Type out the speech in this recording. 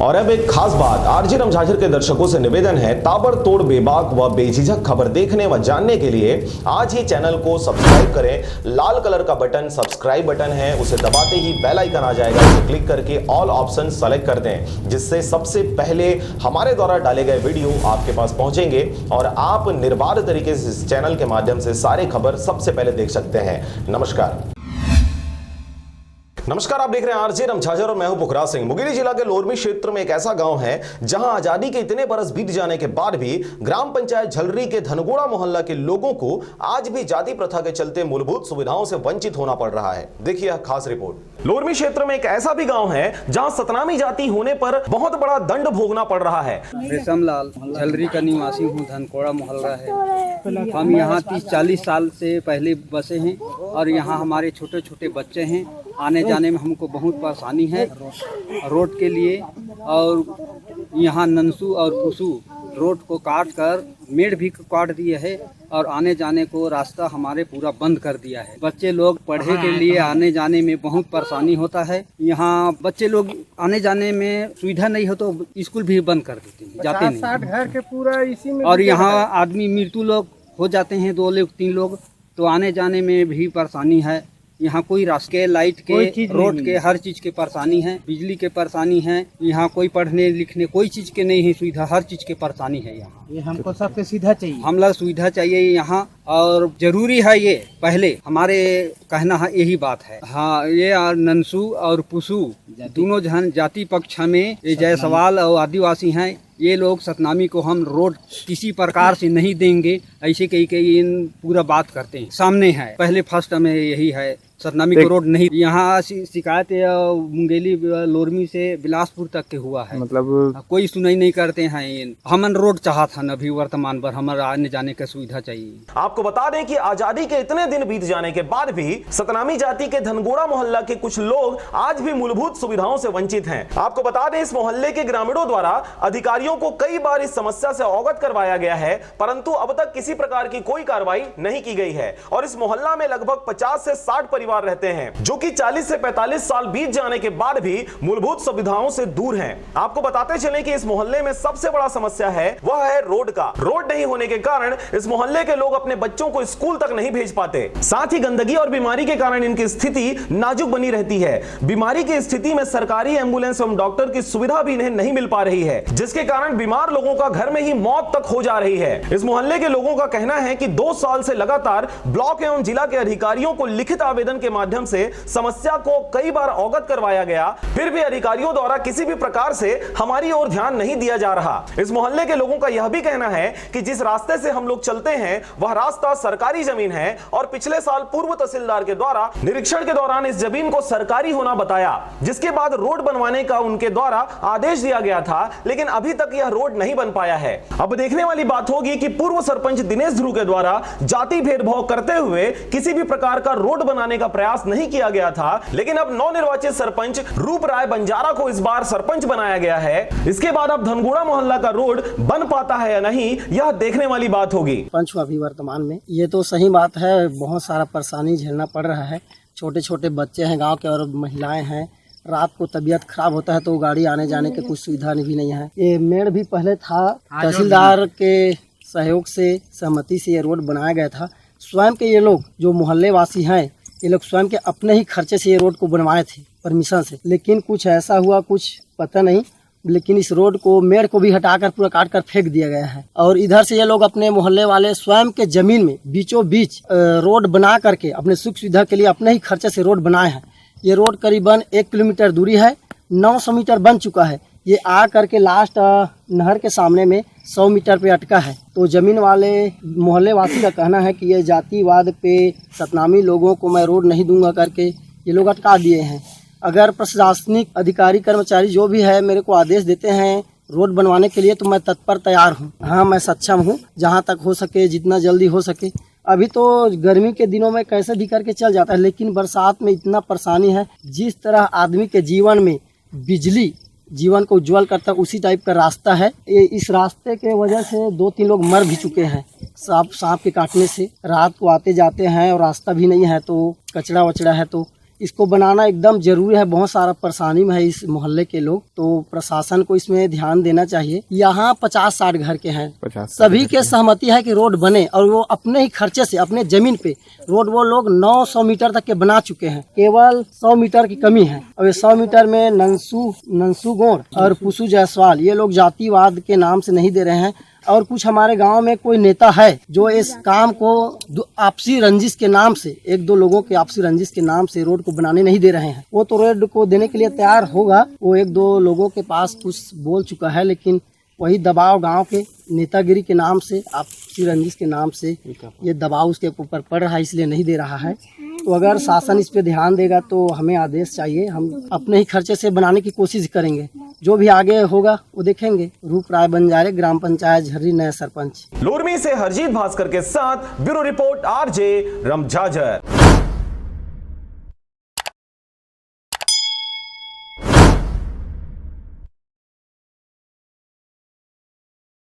और अब एक खास बात, आरजे रमझाझर के दर्शकों से निवेदन है, ताबड़तोड़ बेबाक व बेझिझक खबर देखने व जानने के लिए आज ही चैनल को सब्सक्राइब करें। लाल कलर का बटन सब्सक्राइब बटन है, उसे दबाते ही बेल आइकन आ जाएगा, उसे क्लिक करके ऑल ऑप्शन सेलेक्ट कर दें, जिससे सबसे पहले हमारे द्वारा डाले गए वीडियो आपके पास पहुंचेंगे और आप निर्बाध तरीके से इस चैनल के माध्यम से सारे खबर सबसे पहले देख सकते हैं। नमस्कार, आप देख रहे हैं आरजे रमझाझर और मैं हूं पुखराज सिंह। मुंगेली जिला के लोरमी क्षेत्र में एक ऐसा गांव है जहां आजादी के इतने बरस बीत जाने के बाद भी ग्राम पंचायत झलरी के धनगोड़ा मोहल्ला के लोगों को आज भी जाति प्रथा के चलते मूलभूत सुविधाओं से वंचित होना पड़ रहा है। देखिए खास रिपोर्ट। लोरमी क्षेत्र में एक ऐसा भी गाँव है जहाँ सतनामी जाति होने पर बहुत बड़ा दंड भोगना पड़ रहा है। रेशमलाल झलरी का निवासी हूँ, धनगोड़ा मोहल्ला है। हम यहाँ 30-40 साल से पहले बसे हैं और यहाँ हमारे छोटे छोटे बच्चे हैं। आने जाने में हमको बहुत परेशानी है रोड के लिए, और यहाँ ननसू और पुसू रोड को काट कर मेड़ भी काट दिए है और आने जाने को रास्ता हमारे पूरा बंद कर दिया है। बच्चे लोग पढ़े के लिए आने जाने में बहुत परेशानी होता है। यहाँ बच्चे लोग आने जाने में सुविधा नहीं हो तो स्कूल भी बंद कर देते हैं, जाते नहीं। 60 घर के पूरा इसी में, और यहाँ आदमी मृत्यु लोग हो जाते हैं, 2 लोग 3 लोग, तो आने जाने में भी परेशानी है। यहाँ कोई रास्ते, लाइट के, रोड के, हर चीज के परेशानी है, बिजली के परेशानी है। यहाँ कोई पढ़ने लिखने कोई चीज के नहीं है सुविधा, हर चीज के परेशानी है यहाँ। ये हमको सबसे सीधा चाहिए, हम लोग सुविधा चाहिए यहाँ, और जरूरी है ये। पहले हमारे कहना है यही बात है। हाँ, ये ननसू और पुसू दोनों जन जाति पक्ष में, ये जायसवाल और आदिवासी हैं, ये लोग सतनामी को हम रोड किसी प्रकार से नहीं देंगे, ऐसे कई पूरा बात करते हैं। सामने है, पहले फर्स्ट में यही है, सतनामी को रोड नहीं। यहाँ शिकायत मुंगेली लोरमी से बिलासपुर तक के हुआ है, मतलब कोई सुनाई नहीं करते हैं। हमन रोड चाहत हन, अभी वर्तमान पर हमारा आने जाने की सुविधा चाहिए। आपको बता दें कि आजादी के इतने दिन बीत जाने के बाद भी सतनामी जाति के धनगोड़ा मोहल्ला के कुछ लोग आज भी मूलभूत सुविधाओं से वंचित हैं। आपको बता दें, इस मोहल्ले के ग्रामीणों द्वारा अधिकारियों को कई बार इस समस्या से अवगत करवाया गया है, परंतु अब तक किसी प्रकार की कोई कार्रवाई नहीं की गई है। और इस मोहल्ला में लगभग 50 से 60 परिवार रहते हैं, जो कि 40 से 45 साल बीत जाने के बाद भी मूलभूत सुविधाओं से दूर हैं। आपको बताते चलें कि इस मोहल्ले में सबसे बड़ा समस्या है वह है रोड का। रोड नहीं होने के कारण इस मोहल्ले के लोग अपने बच्चों को स्कूल तक नहीं भेज पाते। साथ ही गंदगी और बीमारी के कारण इनकी स्थिति नाजुक बनी रहती है। बीमारी की स्थिति में सरकारी एम्बुलेंस एवं डॉक्टर की सुविधा भी इन्हें नहीं मिल पा रही है, जिसके कारण बीमार लोगों का घर में ही मौत तक हो जा रही है। इस मोहल्ले के लोगों का कहना है कि 2 साल से लगातार ब्लॉक एवं जिला के अधिकारियों को लिखित आवेदन के माध्यम से समस्या को कई बार अवगत करवाया गया, फिर भी अधिकारियों द्वारा किसी भी प्रकार से हमारी ओर ध्यान नहीं दिया जा रहा। इस मोहल्ले के लोगों का यह भी कहना है कि जिस रास्ते से हम लोग चलते हैं वह रास्ता सरकारी जमीन है, और पिछले साल पूर्व तहसीलदार के द्वारा निरीक्षण के दौरान इस जमीन को सरकारी होना बताया, जिसके बाद रोड बनवाने का उनके द्वारा आदेश दिया गया था, लेकिन अभी तक यह रोड नहीं बन पाया है। अब देखने वाली बात होगी कि पूर्व सरपंच दिनेश ध्रुव के द्वारा जाति भेदभाव करते हुए किसी भी प्रकार का रोड बनाने का प्रयास नहीं किया गया था, लेकिन अब नवनिर्वाचित सरपंच रूप राय बंजारा को इस बार सरपंच बनाया गया है। इसके बाद अब धनगोड़ा मोहल्ला का रोड बन पाता है या नहीं, यह देखने वाली बात होगी। पंच अभी वर्तमान में ये तो सही बात है, बहुत सारा परेशानी झेलना पड़ रहा है। छोटे छोटे बच्चे हैं गांव के और महिलाएं हैं, रात को तबीयत खराब होता है तो गाड़ी आने जाने की कुछ सुविधा भी नहीं है। ये मेड़ भी पहले था, तहसीलदार के सहयोग से, सहमति से ये रोड बनाया गया था। स्वयं के ये लोग जो मोहल्ले वासी हैं, ये लोग स्वयं के अपने ही खर्चे से ये रोड को बनवाए थे, परमिशन से, लेकिन कुछ ऐसा हुआ, कुछ पता नहीं, लेकिन इस रोड को, मेड़ को भी हटाकर पूरा काट कर फेंक दिया गया है। और इधर से ये लोग अपने मोहल्ले वाले स्वयं के जमीन में बीचों बीच रोड बना करके अपने सुख सुविधा के लिए अपने ही खर्चे से रोड बनाए हैं। ये रोड करीबन 1 किलोमीटर दूरी है, 900 मीटर बन चुका है। ये आ करके लास्ट नहर के सामने में 100 मीटर पे अटका है। तो जमीन वाले मोहल्ले वासी का कहना है कि ये जातिवाद पे सतनामी लोगों को मैं रोड नहीं दूंगा करके ये लोग अटका दिए हैं। अगर प्रशासनिक अधिकारी कर्मचारी जो भी है मेरे को आदेश देते हैं रोड बनवाने के लिए तो मैं तत्पर तैयार हूँ। हाँ, मैं सक्षम हूँ, जहाँ तक हो सके, जितना जल्दी हो सके। अभी तो गर्मी के दिनों में कैसे भी करके चल जाता है, लेकिन बरसात में इतना परेशानी है। जिस तरह आदमी के जीवन में बिजली जीवन को उज्जवल करता है, उसी टाइप का रास्ता है। इस रास्ते के वजह से 2-3 लोग मर भी चुके हैं सांप के काटने से। रात को आते जाते हैं और रास्ता भी नहीं है, तो कचरा वचड़ा है, तो इसको बनाना एकदम जरूरी है। बहुत सारा परेशानी में है इस मोहल्ले के लोग, तो प्रशासन को इसमें ध्यान देना चाहिए। यहाँ 50-60 घर के हैं, सभी के सहमति है कि रोड बने, और वो अपने ही खर्चे से अपने जमीन पे रोड वो लोग 900 मीटर तक के बना चुके हैं। केवल 100 मीटर की कमी है। और ये 100 मीटर में नंसू गोड़ और पुसू जायसवाल ये लोग जातिवाद के नाम से नहीं दे रहे हैं। और कुछ हमारे गांव में कोई नेता है जो इस काम को आपसी रंजिश के नाम से, 1-2 लोगों के आपसी रंजिश के नाम से रोड को बनाने नहीं दे रहे हैं। वो तो रोड को देने के लिए तैयार होगा, वो 1-2 लोगों के पास कुछ बोल चुका है, लेकिन वही दबाव गांव के नेतागिरी के नाम से, आपसी रंजिश के नाम से ये दबाव उसके ऊपर पड़ रहा है, इसलिए नहीं दे रहा है। तो अगर शासन इस पे ध्यान देगा तो हमें आदेश चाहिए, हम अपने ही खर्चे से बनाने की कोशिश करेंगे। जो भी आगे होगा वो देखेंगे। रूप राय बंजारे, ग्राम पंचायत झर्री, नया सरपंच। लोरमी से हरजीत भास्कर के साथ ब्यूरो रिपोर्ट RJ रमझाझर।